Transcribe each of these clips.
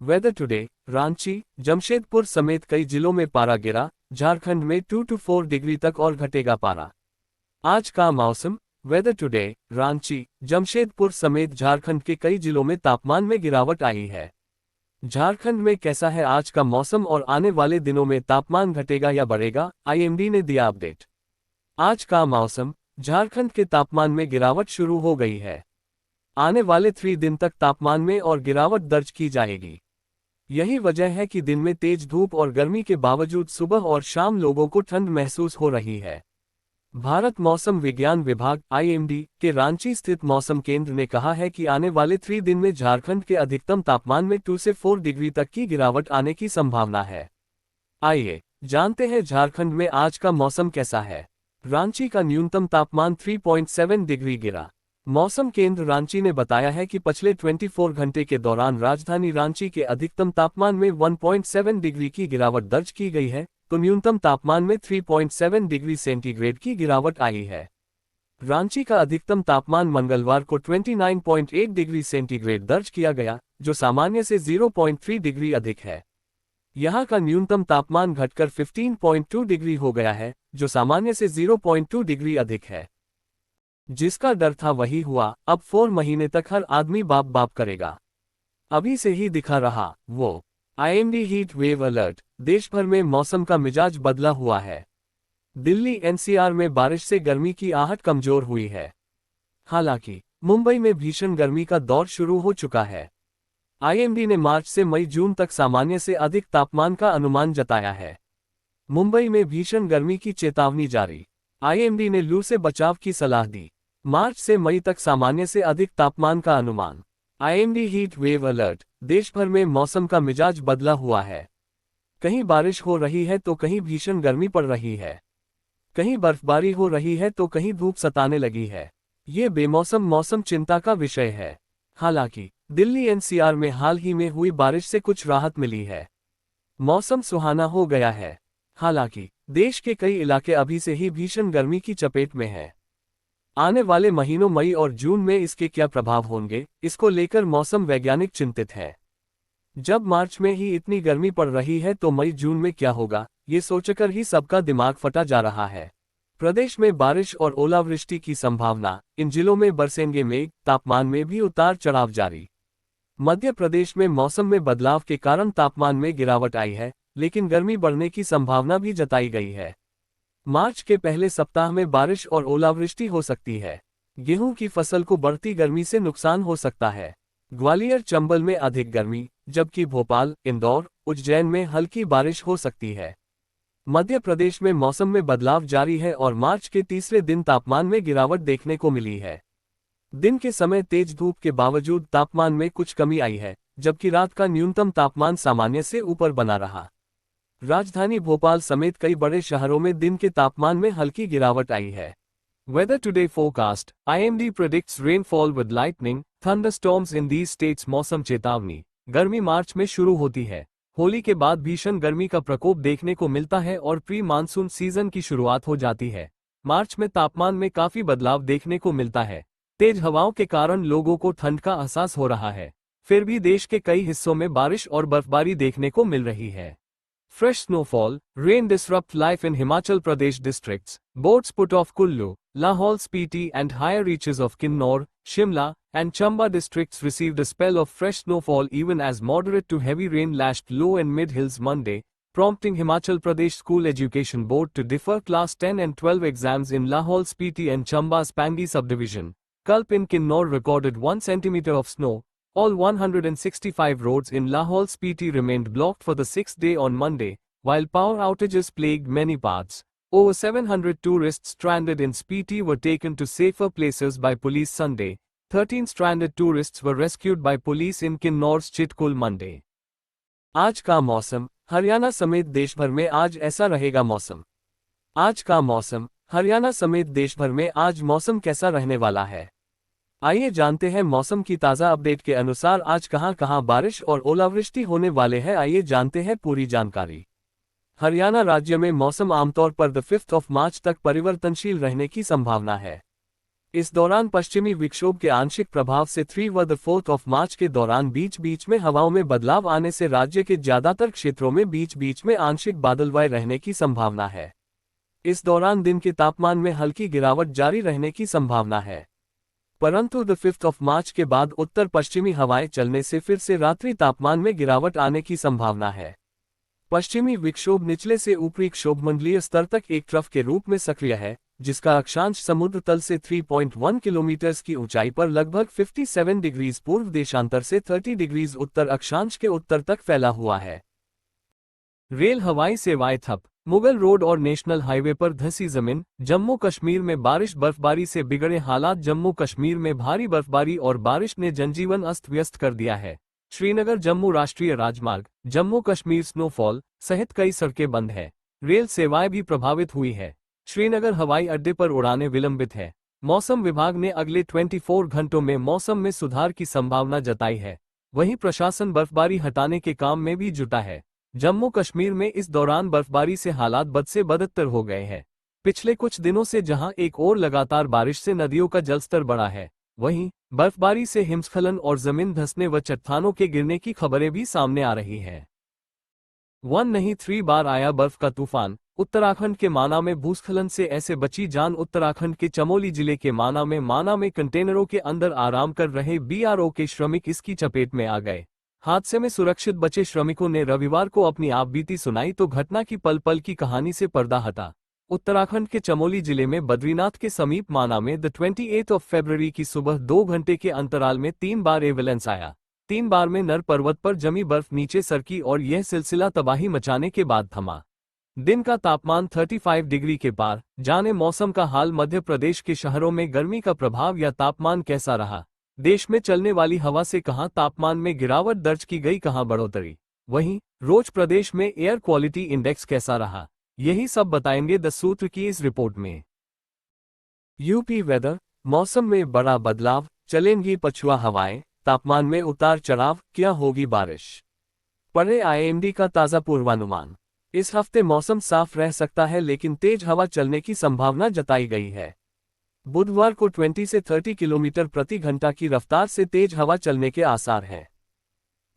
Weather today. Ranchi, Jamshedpur समेत कई जिलों में पारा गिरा। झारखंड में 2 to 4 डिग्री तक और घटेगा पारा। आज का मौसम। Weather today. रांची, जमशेदपुर समेत झारखंड के कई जिलों में तापमान में गिरावट आई है। झारखंड में कैसा है आज का मौसम और आने वाले दिनों में तापमान घटेगा या बढ़ेगा, आईएमडी ने दिया अपडेट। आज का मौसम। झारखंड के तापमान में गिरावट शुरू हो गई है। आने वाले 3 दिन तक तापमान में और गिरावट दर्ज की जाएगी। यही वजह है कि दिन में तेज धूप और गर्मी के बावजूद सुबह और शाम लोगों को ठंड महसूस हो रही है। भारत मौसम विज्ञान विभाग आईएमडी के रांची स्थित मौसम केंद्र ने कहा है कि आने वाले 3 दिन में झारखंड के अधिकतम तापमान में 2 से 4 डिग्री तक की गिरावट आने की संभावना है। आइए जानते हैं झारखंड में आज का मौसम कैसा है। रांची का न्यूनतम तापमान 3.7 डिग्री गिरा। मौसम केंद्र रांची ने बताया है कि पिछले 24 घंटे के दौरान राजधानी रांची के अधिकतम तापमान में 1.7 डिग्री की गिरावट दर्ज की गई है, तो न्यूनतम तापमान में 3.7 डिग्री सेंटीग्रेड की गिरावट आई है। रांची का अधिकतम तापमान मंगलवार को 29.8 डिग्री सेंटीग्रेड दर्ज किया गया, जो सामान्य से 0.3 डिग्री अधिक है। यहां का न्यूनतम तापमान घटकर 15.2 डिग्री हो गया है, जो सामान्य से 0.2 डिग्री अधिक है। जिसका डर था वही हुआ, अब 4 महीने तक हर आदमी बाप बाप करेगा। अभी से ही दिखा रहा वो। IMD heat wave alert. देश भर में मौसम का मिजाज बदला हुआ है। दिल्ली एनसीआर में बारिश से गर्मी की आहट कमजोर हुई है। हालांकि मुंबई में भीषण गर्मी का दौर शुरू हो चुका है। आईएमडी ने मार्च से मई जून तक सामान्य से अधिक तापमान का अनुमान जताया है। मुंबई में भीषण गर्मी की चेतावनी जारी। आईएमडी ने लू से बचाव की सलाह दी। मार्च से मई तक सामान्य से अधिक तापमान का अनुमान। IMD heat wave alert. देश भर में मौसम का मिजाज बदला हुआ है। कहीं बारिश हो रही है तो कहीं भीषण गर्मी पड़ रही है। कहीं बर्फबारी हो रही है तो कहीं धूप सताने लगी है। ये बेमौसम मौसम चिंता का विषय है। हालांकि दिल्ली एनसीआर में हाल ही में हुई बारिश से कुछ राहत मिली है। मौसम सुहाना हो गया है। हालांकि देश के कई इलाके अभी से ही भीषण गर्मी की चपेट में हैं। आने वाले महीनों मई और जून में इसके क्या प्रभाव होंगे, इसको लेकर मौसम वैज्ञानिक चिंतित हैं। जब मार्च में ही इतनी गर्मी पड़ रही है तो मई जून में क्या होगा, ये सोचकर ही सबका दिमाग फटा जा रहा है। प्रदेश में बारिश और ओलावृष्टि की संभावना। इन जिलों में बरसेंगे मेघ। तापमान में भी उतार चढ़ाव जारी। मध्य प्रदेश में मौसम में बदलाव के कारण तापमान में गिरावट आई है, लेकिन गर्मी बढ़ने की संभावना भी जताई गई है। मार्च के पहले सप्ताह में बारिश और ओलावृष्टि हो सकती है। गेहूं की फसल को बढ़ती गर्मी से नुकसान हो सकता है। ग्वालियर चंबल में अधिक गर्मी, जबकि भोपाल, इंदौर, उज्जैन में हल्की बारिश हो सकती है। मध्य प्रदेश में मौसम में बदलाव जारी है और मार्च के तीसरे दिन तापमान में गिरावट देखने को मिली है। दिन के समय तेज धूप के बावजूद तापमान में कुछ कमी आई है, जबकि रात का न्यूनतम तापमान सामान्य से ऊपर बना रहा। राजधानी भोपाल समेत कई बड़े शहरों में दिन के तापमान में हल्की गिरावट आई है। Weather today forecast. IMD predicts rainfall with lightning, thunderstorms in these states. मौसम चेतावनी। गर्मी मार्च में शुरू होती है। होली के बाद भीषण गर्मी का प्रकोप देखने को मिलता है और प्री मानसून सीजन की शुरुआत हो जाती है। मार्च में तापमान में काफी बदलाव देखने को मिलता है। तेज हवाओं के कारण लोगों को ठंड का एहसास हो रहा है। फिर भी देश के कई हिस्सों में बारिश और बर्फबारी देखने को मिल रही है। Fresh snowfall, rain disrupt life in Himachal Pradesh districts. Boats put off Kullu, Lahaul Spiti and higher reaches of Kinnaur, Shimla, and Chamba districts received a spell of fresh snowfall even as moderate to heavy rain lashed low and mid-hills Monday, prompting Himachal Pradesh School Education Board to defer Class 10 and 12 exams in Lahaul Spiti and Chamba's Pangi subdivision. Kalp in Kinnaur recorded 1 centimeter of snow. All 165 roads in Lahaul Spiti remained blocked for the 6th day on Monday, while power outages plagued many paths. Over 700 tourists stranded in Spiti were taken to safer places by police Sunday. 13 stranded tourists were rescued by police in Kinnaur's Chitkul Monday. आज का मौसम। हरियाणा समेत देश भर में आज ऐसा रहेगा मौसम। आज का मौसम। हरियाणा समेत देश भर में आज मौसम कैसा रहने वाला है, आइए जानते हैं। मौसम की ताज़ा अपडेट के अनुसार आज कहां कहां बारिश और ओलावृष्टि होने वाले हैं, आइए जानते हैं पूरी जानकारी। हरियाणा राज्य में मौसम आमतौर पर 5 मार्च तक परिवर्तनशील रहने की संभावना है। इस दौरान पश्चिमी विक्षोभ के आंशिक प्रभाव से 3 व 4 मार्च के दौरान बीच बीच में हवाओं में बदलाव आने से राज्य के ज्यादातर क्षेत्रों में बीच बीच में आंशिक बादलवाए रहने की संभावना है। इस दौरान दिन के तापमान में हल्की गिरावट जारी रहने की संभावना है, परंतु 5 मार्च के बाद उत्तर पश्चिमी हवाएं चलने से फिर से रात्रि तापमान में गिरावट आने की संभावना है। पश्चिमी विक्षोभ निचले से ऊपरी क्षोभमंडलीय स्तर तक एक ट्रफ के रूप में सक्रिय है, जिसका अक्षांश समुद्र तल से 3.1 किलोमीटर की ऊंचाई पर लगभग 57 डिग्री पूर्व देशांतर से 30 डिग्री उत्तर अक्षांश के उत्तर तक फैला हुआ है। रेल हवाई सेवाएं ठप। मुगल रोड और नेशनल हाईवे पर धंसी जमीन। जम्मू कश्मीर में बारिश बर्फबारी से बिगड़े हालात। जम्मू कश्मीर में भारी बर्फबारी और बारिश ने जनजीवन अस्त व्यस्त कर दिया है। श्रीनगर जम्मू राष्ट्रीय राजमार्ग, जम्मू कश्मीर स्नोफॉल सहित कई सड़कें बंद है। रेल सेवाएं भी प्रभावित हुई है। श्रीनगर हवाई अड्डे पर उड़ानें विलंबित है। मौसम विभाग ने अगले 24 घंटों में मौसम में सुधार की संभावना जताई है। वहीं प्रशासन बर्फबारी हटाने के काम में भी जुटा है। जम्मू कश्मीर में इस दौरान बर्फबारी से हालात बद से बदतर हो गए हैं। पिछले कुछ दिनों से जहां एक और लगातार बारिश से नदियों का जलस्तर बढ़ा है, वहीं बर्फबारी से हिमस्खलन और जमीन धंसने व चट्टानों के गिरने की खबरें भी सामने आ रही हैं। 1 नहीं 3 बार आया बर्फ का तूफान। उत्तराखंड के माना में भूस्खलन से ऐसे बची जान। उत्तराखंड के चमोली जिले के माना में कंटेनरों के अंदर आराम कर रहे बीआरओ के श्रमिक इसकी चपेट में आ गए। हादसे में सुरक्षित बचे श्रमिकों ने रविवार को अपनी आपबीती सुनाई तो घटना की पल पल की कहानी से पर्दा हटा। उत्तराखंड के चमोली जिले में बद्रीनाथ के समीप माना में 28 फरवरी की सुबह 2 घंटे के अंतराल में 3 बार एवेलेंस आया। 3 बार में नर पर्वत पर जमी बर्फ नीचे सरकी और यह सिलसिला तबाही मचाने के बाद थमा। दिन का तापमान 35 डिग्री के पार। जाने मौसम का हाल। मध्य प्रदेश के शहरों में गर्मी का प्रभाव या तापमान कैसा रहा? देश में चलने वाली हवा से कहां तापमान में गिरावट दर्ज की गई, कहां बढ़ोतरी? वहीं रोज प्रदेश में एयर क्वालिटी इंडेक्स कैसा रहा? यही सब बताएंगे 10 सूत्र की इस रिपोर्ट में। UP weather. मौसम में बड़ा बदलाव, चलेंगी पछुआ हवाएं, तापमान में उतार चढ़ाव, क्या होगी बारिश? पढ़े आईएमडी का ताज़ा पूर्वानुमान। इस हफ्ते मौसम साफ रह सकता है, लेकिन तेज हवा चलने की संभावना जताई गई है। बुधवार को 20 से 30 किलोमीटर प्रति घंटा की रफ्तार से तेज हवा चलने के आसार हैं।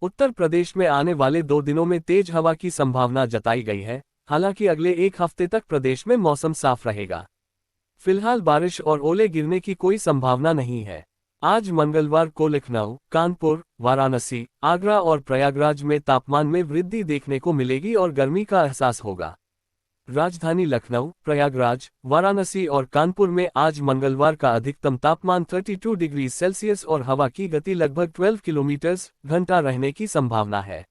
उत्तर प्रदेश में आने वाले 2 दिनों में तेज हवा की संभावना जताई गई है। हालांकि अगले 1 हफ्ते तक प्रदेश में मौसम साफ रहेगा। फिलहाल बारिश और ओले गिरने की कोई संभावना नहीं है। आज मंगलवार को लखनऊ, कानपुर, वाराणसी, आगरा और प्रयागराज में तापमान में वृद्धि देखने को मिलेगी और गर्मी का एहसास होगा। राजधानी लखनऊ, प्रयागराज, वाराणसी और कानपुर में आज मंगलवार का अधिकतम तापमान 32 डिग्री सेल्सियस और हवा की गति लगभग 12 किलोमीटर घंटा रहने की संभावना है।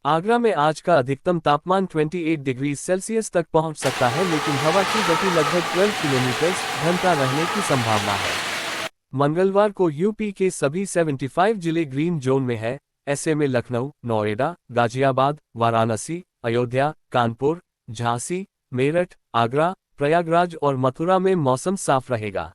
आगरा में आज का अधिकतम तापमान 28 डिग्री सेल्सियस तक पहुंच सकता है, लेकिन हवा की गति लगभग 12 किलोमीटर घंटा रहने की संभावना है। मंगलवार को यूपी के सभी 75 जिले ग्रीन जोन में है। ऐसे में लखनऊ, नोएडा, गाजियाबाद, वाराणसी, अयोध्या, कानपुर, झांसी, मेरठ, आगरा, प्रयागराज और मथुरा में मौसम साफ रहेगा।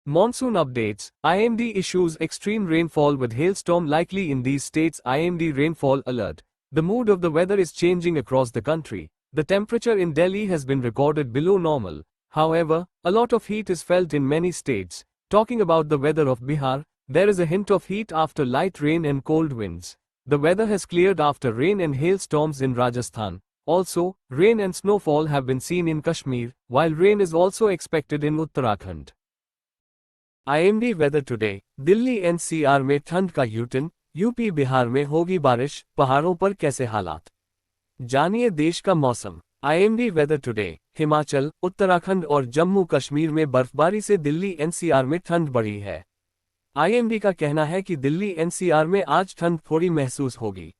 Monsoon updates. IMD issues extreme rainfall with hailstorm likely in these states. IMD rainfall alert. The mood of the weather is changing across the country. The temperature in Delhi has been recorded below normal. However, a lot of heat is felt in many states. Talking about the weather of Bihar, there is a hint of heat after light rain and cold winds. The weather has cleared after rain and hailstorms in Rajasthan. Also, rain and snowfall have been seen in Kashmir, while rain is also expected in Uttarakhand. IMD weather today. Delhi NCR में ठंड का U turn. UP Bihar में होगी बारिश, पहाड़ों पर कैसे हालात? जानिए देश का मौसम। IMD weather today. Himachal, Uttarakhand और जम्मू कश्मीर में बर्फबारी से दिल्ली एनसीआर में ठंड बढ़ी है। IMD का कहना है कि दिल्ली एनसीआर में आज ठंड थोड़ी महसूस होगी।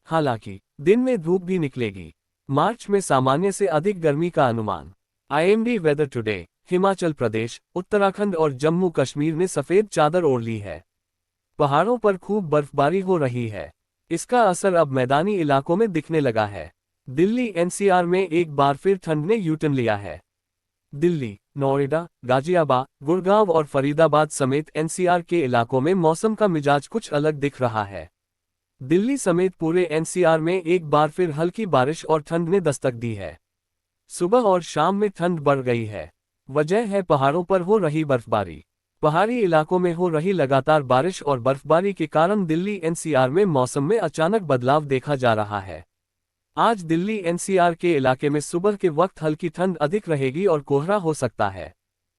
हालांकि दिन में धूप भी निकलेगी। मार्च में सामान्य से अधिक गर्मी का अनुमान। IMD weather today. Himachal Pradesh, Uttarakhand और जम्मू कश्मीर ने सफेद चादर ओढ़ ली है। पहाड़ों पर खूब बर्फबारी हो रही है। इसका असर अब मैदानी इलाकों में दिखने लगा है। दिल्ली एनसीआर में एक बार फिर ठंड ने यूटर्न लिया है। दिल्ली, नोएडा, गाजियाबाद, गुड़गांव और फरीदाबाद समेत एनसीआर के इलाकों में मौसम का मिजाज कुछ अलग दिख रहा है। दिल्ली समेत पूरे एनसीआर में एक बार फिर हल्की बारिश और ठंड ने दस्तक दी है। सुबह और शाम में ठंड बढ़ गई है। वजह है पहाड़ों पर हो रही बर्फबारी। पहाड़ी इलाकों में हो रही लगातार बारिश और बर्फबारी के कारण दिल्ली एनसीआर में मौसम में अचानक बदलाव देखा जा रहा है। आज दिल्ली एनसीआर के इलाके में सुबह के वक्त हल्की ठंड अधिक रहेगी और कोहरा हो सकता है।